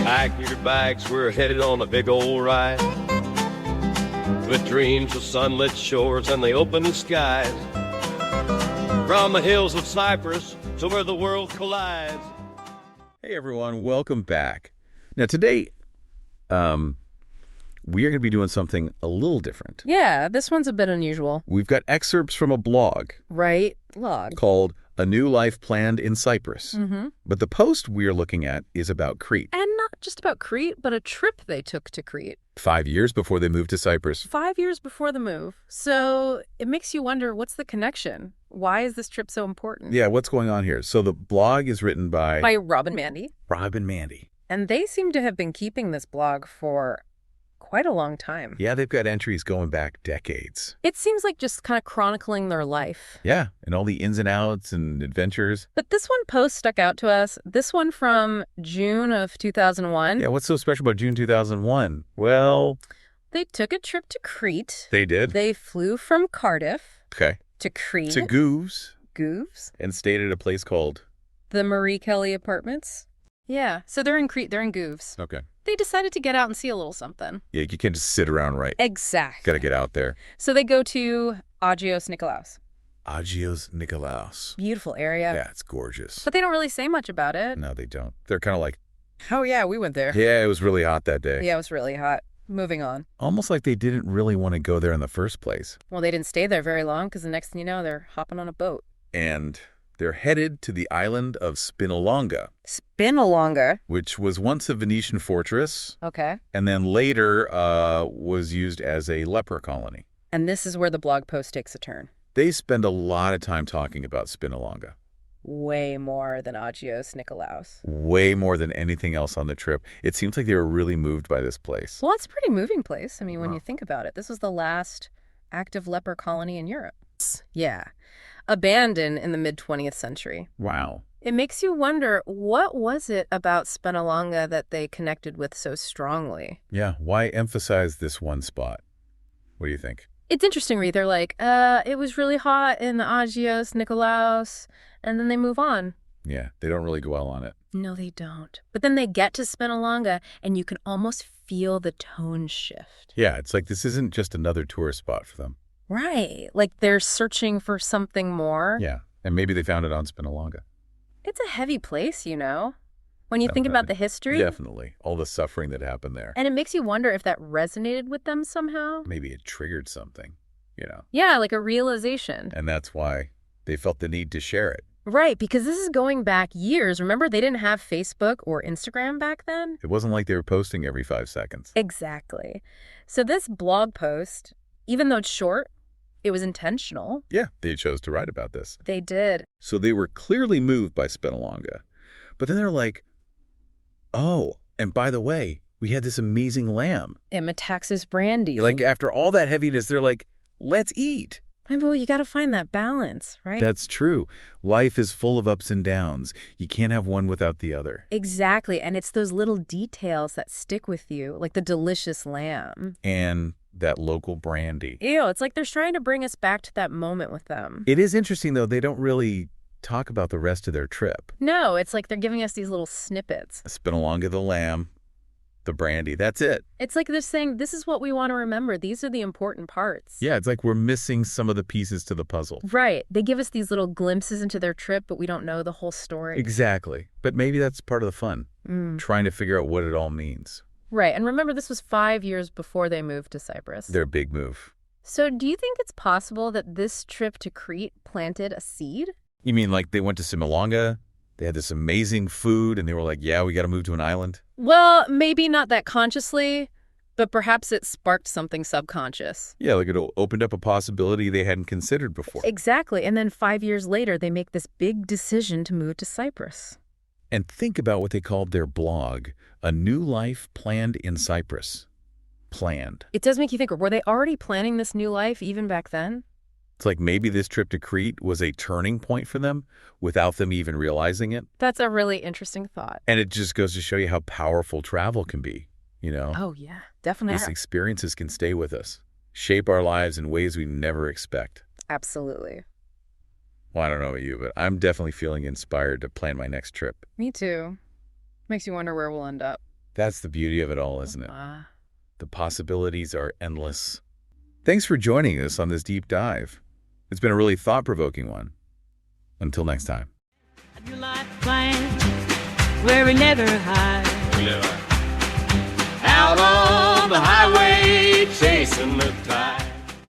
Pack your bags, we're headed on a big old ride. With dreams of sunlit shores and the open skies. From the hills of Cyprus to where the world collides. Hey everyone, welcome back. Now today, we are going to be doing something a little different. Yeah, this one's a bit unusual. We've got excerpts from a blog. Right? Log. Called A New Life Planned in Cyprus. Mm-hmm. But the post we're looking at is about Crete. And not just about Crete, but a trip they took to Crete. 5 years before they moved to Cyprus. 5 years before the move. So it makes you wonder, what's the connection? Why is this trip so important? Yeah, what's going on here? So the blog is written by Rob and Mandy. Rob and Mandy. And they seem to have been keeping this blog for quite a long time. Yeah, they've got entries going back decades. It seems like just kind of chronicling their life. Yeah, and all the ins and outs and adventures. But this one post stuck out to us. This one from June of 2001. Yeah, what's so special about June 2001? Well, they took a trip to Crete. They did? They flew from Cardiff. Okay. To Crete. To Gouves. Gouves. And stayed at a place called? The Marie Kelly Apartments. Yeah, so they're in Crete. They're in Gouves. Okay. They decided to get out and see a little something. Yeah, you can't just sit around, right? Exactly. Got to get out there. So they go to Agios Nikolaos. Agios Nikolaos. Beautiful area. Yeah, it's gorgeous. But they don't really say much about it. No, they don't. They're kind of like, oh, yeah, we went there. yeah, it was really hot that day. Yeah, it was really hot. Moving on. Almost like they didn't really want to go there in the first place. Well, they didn't stay there very long because the next thing you know, they're hopping on a boat. And they're headed to the island of Spinalonga. Spinalonga. Which was once a Venetian fortress. Okay. And then later was used as a leper colony. And this is where the blog post takes a turn. They spend a lot of time talking about Spinalonga. Way more than Agios Nikolaos. Way more than anything else on the trip. It seems like they were really moved by this place. Well, it's a pretty moving place. I mean, when you think about it, this was the last active leper colony in Europe. Yeah. Abandoned in the mid-20th century. Wow. It makes you wonder, what was it about Spinalonga that they connected with so strongly? Yeah, why emphasize this one spot? What do you think? It's interesting, Reed. They're like, it was really hot in the Agios Nikolaos, and then they move on. Yeah, they don't really dwell on it. No, they don't. But then they get to Spinalonga, and you can almost feel the tone shift. Yeah, it's like this isn't just another tourist spot for them. Right. Like they're searching for something more. Yeah, and maybe they found it on Spinalonga. It's a heavy place, you know, when you think about the history. Definitely. All the suffering that happened there. And it makes you wonder if that resonated with them somehow. Maybe it triggered something, you know. Yeah, like a realization. And that's why they felt the need to share it. Right, because this is going back years. Remember, they didn't have Facebook or Instagram back then? It wasn't like they were posting every 5 seconds. Exactly. So this blog post, even though it's short, it was intentional. Yeah, they chose to write about this. They did. So they were clearly moved by Spinalonga. But then they're like, oh, and by the way, we had this amazing lamb. Imitaxis brandy. Like after all that heaviness, they're like, let's eat. Well, you got to find that balance, right? That's true. Life is full of ups and downs. You can't have one without the other. Exactly. And it's those little details that stick with you, like the delicious lamb. And that local brandy. Ew, it's like they're trying to bring us back to that moment with them. It is interesting, though. They don't really talk about the rest of their trip. No, it's like they're giving us these little snippets. Spinalonga the lamb, the brandy, that's it. It's like they're saying, this is what we want to remember. These are the important parts. Yeah, it's like we're missing some of the pieces to the puzzle. Right. They give us these little glimpses into their trip, but we don't know the whole story. Exactly. But maybe that's part of the fun, trying to figure out what it all means. Right. And remember, this was 5 years before they moved to Cyprus. Their big move. So do you think it's possible that this trip to Crete planted a seed? You mean like they went to Spinalonga, they had this amazing food, and they were like, yeah, we got to move to an island? Well, maybe not that consciously, but perhaps it sparked something subconscious. Yeah, like it opened up a possibility they hadn't considered before. Exactly. And then 5 years later, they make this big decision to move to Cyprus. And think about what they called their blog, A New Life Planned in Cyprus. Planned. It does make you think, were they already planning this new life even back then? It's like maybe this trip to Crete was a turning point for them without them even realizing it. That's a really interesting thought. And it just goes to show you how powerful travel can be, you know? Oh, yeah, definitely. These experiences can stay with us, shape our lives in ways we never expect. Absolutely. Well, I don't know about you, but I'm definitely feeling inspired to plan my next trip. Me too. Makes you wonder where we'll end up. That's the beauty of it all, isn't it? Ah. The possibilities are endless. Thanks for joining us on this deep dive. It's been a really thought-provoking one. Until next time. Your life plans where we never hide. Out on the highway, chasing the